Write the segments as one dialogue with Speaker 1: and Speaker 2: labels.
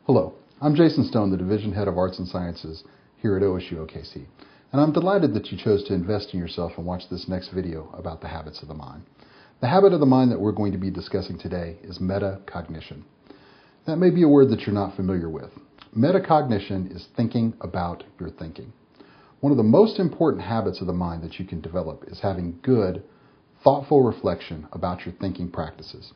Speaker 1: Hello, I'm Jason Stone, the Division Head of Arts and Sciences here at OSU-OKC, and I'm delighted that you chose to invest in yourself and watch this next video about the habits of the mind. The habit of the mind that we're going to be discussing today is metacognition. That may be a word that you're not familiar with. Metacognition is thinking about your thinking. One of the most important habits of the mind that you can develop is having good, thoughtful reflection about your thinking practices.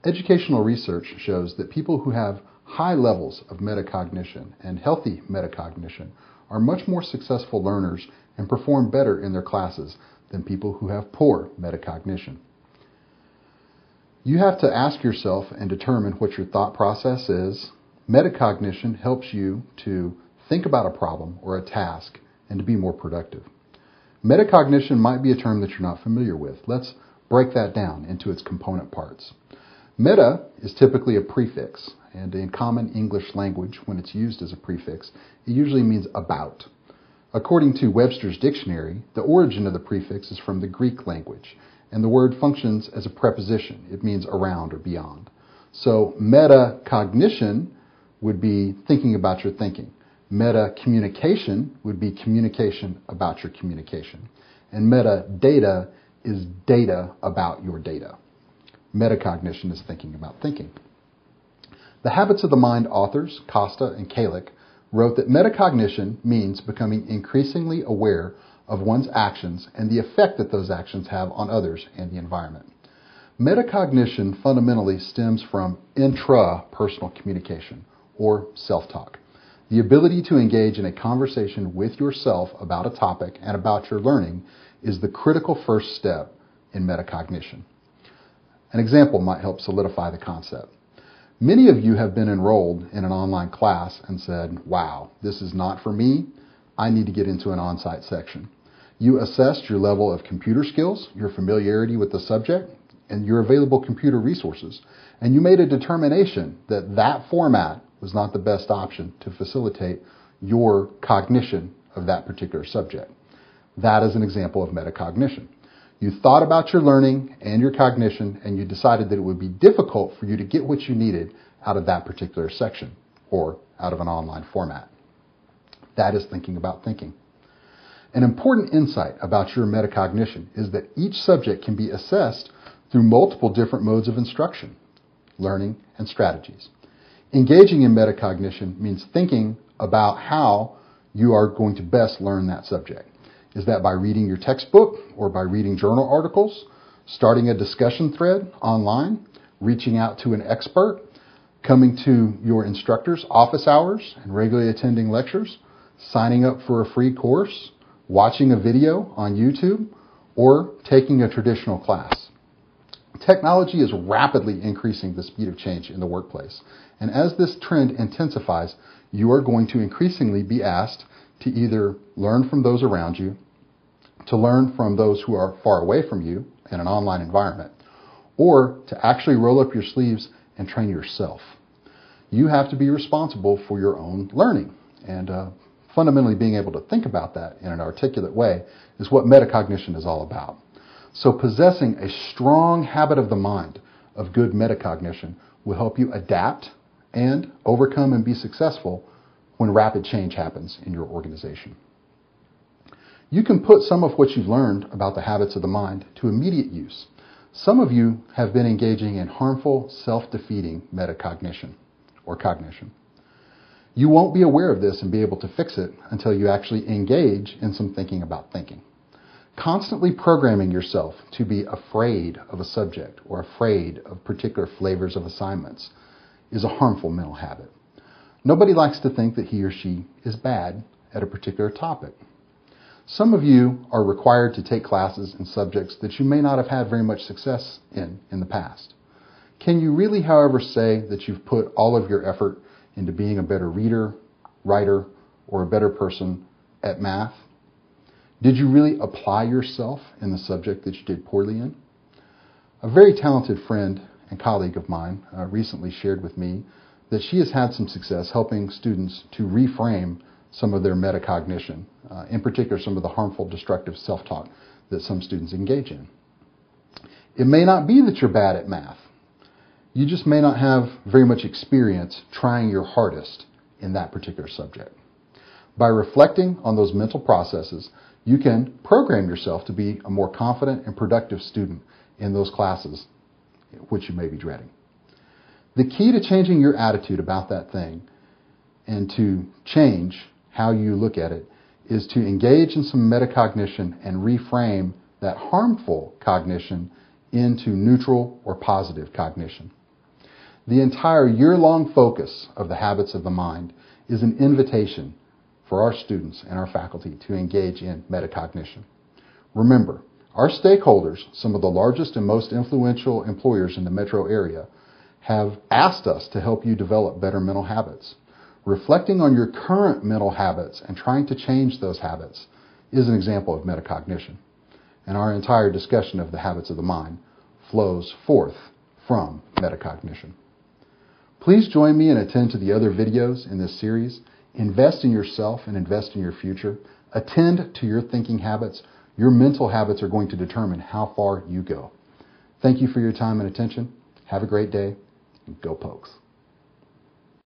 Speaker 1: Educational research shows that people who have high levels of metacognition and healthy metacognition are much more successful learners and perform better in their classes than people who have poor metacognition. You have to ask yourself and determine what your thought process is. Metacognition helps you to think about a problem or a task and to be more productive. Metacognition might be a term that you're not familiar with. Let's break that down into its component parts. Meta is typically a prefix, and in common English language, when it's used as a prefix, it usually means about. According to Webster's dictionary, the origin of the prefix is from the Greek language, and the word functions as a preposition. It means around or beyond. So metacognition would be thinking about your thinking. Metacommunication would be communication about your communication. And metadata is data about your data. Metacognition is thinking about thinking. The Habits of the Mind authors, Costa and Kallick, wrote that metacognition means becoming increasingly aware of one's actions and the effect that those actions have on others and the environment. Metacognition fundamentally stems from intrapersonal communication, or self-talk. The ability to engage in a conversation with yourself about a topic and about your learning is the critical first step in metacognition. An example might help solidify the concept. Many of you have been enrolled in an online class and said, wow, this is not for me. I need to get into an on-site section. You assessed your level of computer skills, your familiarity with the subject, and your available computer resources, and you made a determination that that format was not the best option to facilitate your cognition of that particular subject. That is an example of metacognition. You thought about your learning and your cognition, and you decided that it would be difficult for you to get what you needed out of that particular section or out of an online format. That is thinking about thinking. An important insight about your metacognition is that each subject can be assessed through multiple different modes of instruction, learning, and strategies. Engaging in metacognition means thinking about how you are going to best learn that subject. Is that by reading your textbook or by reading journal articles, starting a discussion thread online, reaching out to an expert, coming to your instructor's office hours and regularly attending lectures, signing up for a free course, watching a video on YouTube, or taking a traditional class? Technology is rapidly increasing the speed of change in the workplace. And as this trend intensifies, you are going to increasingly be asked to either learn from those around you, to learn from those who are far away from you in an online environment, or to actually roll up your sleeves and train yourself. You have to be responsible for your own learning. And fundamentally being able to think about that in an articulate way is what metacognition is all about. So possessing a strong habit of the mind of good metacognition will help you adapt and overcome and be successful when rapid change happens in your organization. You can put some of what you've learned about the habits of the mind to immediate use. Some of you have been engaging in harmful, self-defeating metacognition or cognition. You won't be aware of this and be able to fix it until you actually engage in some thinking about thinking. Constantly programming yourself to be afraid of a subject or afraid of particular flavors of assignments is a harmful mental habit. Nobody likes to think that he or she is bad at a particular topic. Some of you are required to take classes in subjects that you may not have had very much success in the past. Can you really, however, say that you've put all of your effort into being a better reader, writer, or a better person at math? Did you really apply yourself in the subject that you did poorly in? A very talented friend and colleague of mine recently shared with me that she has had some success helping students to reframe some of their metacognition, in particular some of the harmful, destructive self-talk that some students engage in. It may not be that you're bad at math. You just may not have very much experience trying your hardest in that particular subject. By reflecting on those mental processes, you can program yourself to be a more confident and productive student in those classes which you may be dreading. The key to changing your attitude about that thing and to change how you look at it is to engage in some metacognition and reframe that harmful cognition into neutral or positive cognition. The entire year-long focus of the habits of the mind is an invitation for our students and our faculty to engage in metacognition. Remember, our stakeholders, some of the largest and most influential employers in the metro area, have asked us to help you develop better mental habits. Reflecting on your current mental habits and trying to change those habits is an example of metacognition. And our entire discussion of the habits of the mind flows forth from metacognition. Please join me and attend to the other videos in this series. Invest in yourself and invest in your future. Attend to your thinking habits. Your mental habits are going to determine how far you go. Thank you for your time and attention. Have a great day, and go Pokes.